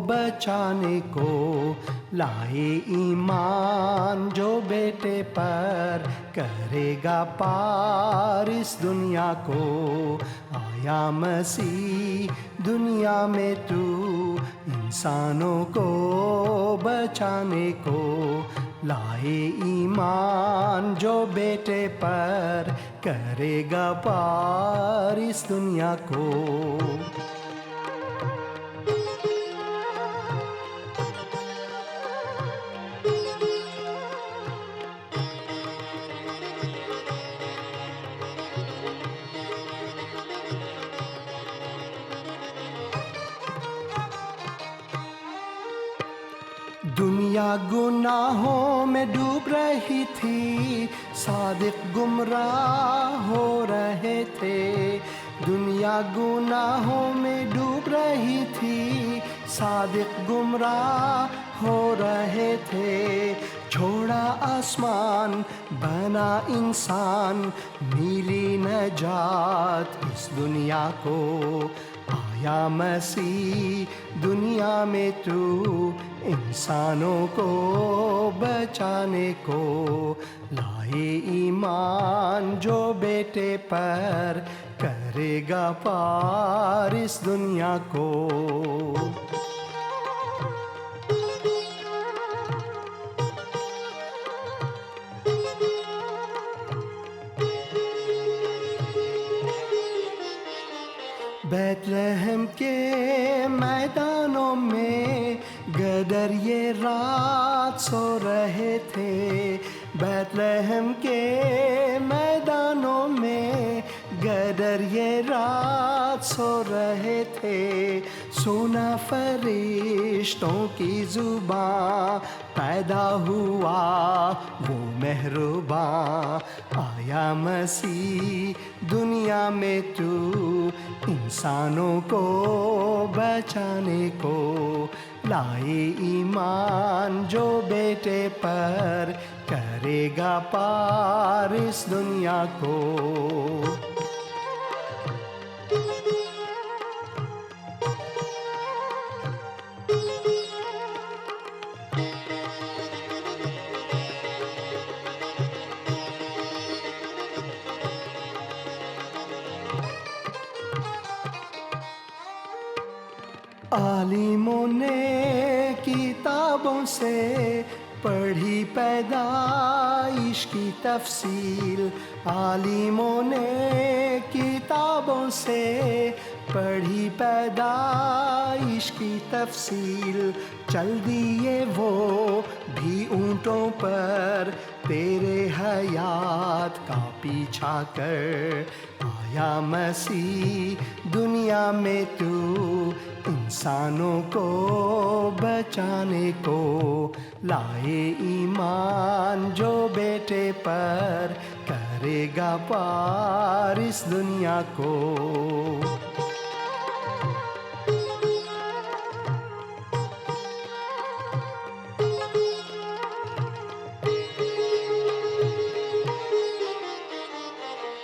بچانے کو، لائے ایمان جو بیٹے پر، کرے گا پار اس دنیا کو۔ آیا مسیح دنیا میں تو انسانوں کو بچانے کو، لائے ایمان جو بیٹے پر، کرے گا پار اس دنیا کو۔ دنیا گناہوں میں ڈوب رہی تھی، صادق گمراہ ہو رہے تھے۔ دنیا گناہوں میں ڈوب رہی تھی، صادق گمراہ ہو رہے تھے۔ چھوڑا آسمان بنا انسان، ملی نجات اس دنیا کو۔ آیا مسیح دنیا میں تو انسانوں کو بچانے کو، لائے ایمان جو بیٹے پر، کرے گا پار اس دنیا کو۔ بیت لحم کے میدانوں میں گدر یہ رات سو رہے تھے۔ بیت لحم کے میدانوں میں گدر یہ رات سو رہے تھے۔ سونا فرشتوں کی زباں، پیدا ہوا وہ مہرباں۔ آیا مسیح دنیا میں تو انسانوں کو بچانے کو، لائے ایمان جو بیٹے پر، کرے گا پار اس دنیا کو۔ عالموں نے کتابوں سے پڑھی پیدائش کی تفصیل، عالموں نے کتابوں سے پڑھی پیدائش کی تفصیل، چل دیے وہ بھی اونٹوں پر تیرے حیات کا پیچھا کر، آیا مسیح دنیا میں تو انسانوں کو بچانے کو، لائے ایمان جو بیٹے پر کرے گا پار اس دنیا کو۔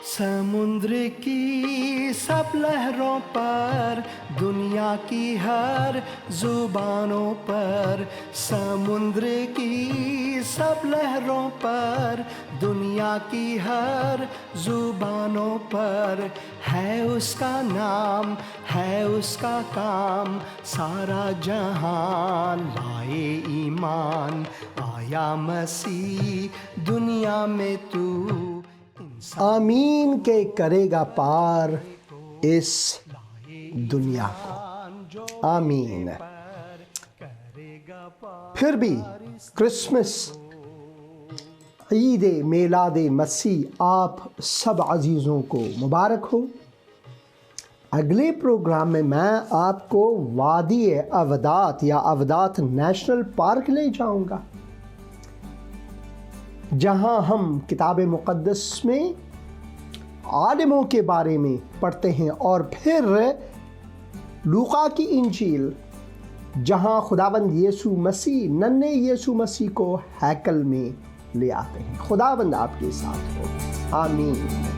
سمندر کی سب لہروں پر، دنیا کی ہر زبانوں پر، سمندر کی سب لہروں پر، دنیا کی ہر زبانوں پر، ہے اس کا نام، ہے اس کا کام، سارا جہان لائے ایمان، آیا مسیح دنیا میں تو آمین کہ کرے گا پار اس دنیا کو، آمین۔ پھر بھی کرسمس، عید میلاد مسیح آپ سب عزیزوں کو مبارک ہو۔ اگلے پروگرام میں آپ کو وادی اودات یا اودات نیشنل پارک لے جاؤں گا، جہاں ہم کتاب مقدس میں عالموں کے بارے میں پڑھتے ہیں، اور پھر لوقا کی انجیل جہاں خداوند یسوع مسیح ننھے یسوع مسیح کو ہیکل میں لے آتے ہیں۔ خداوند آپ کے ساتھ ہو، آمین۔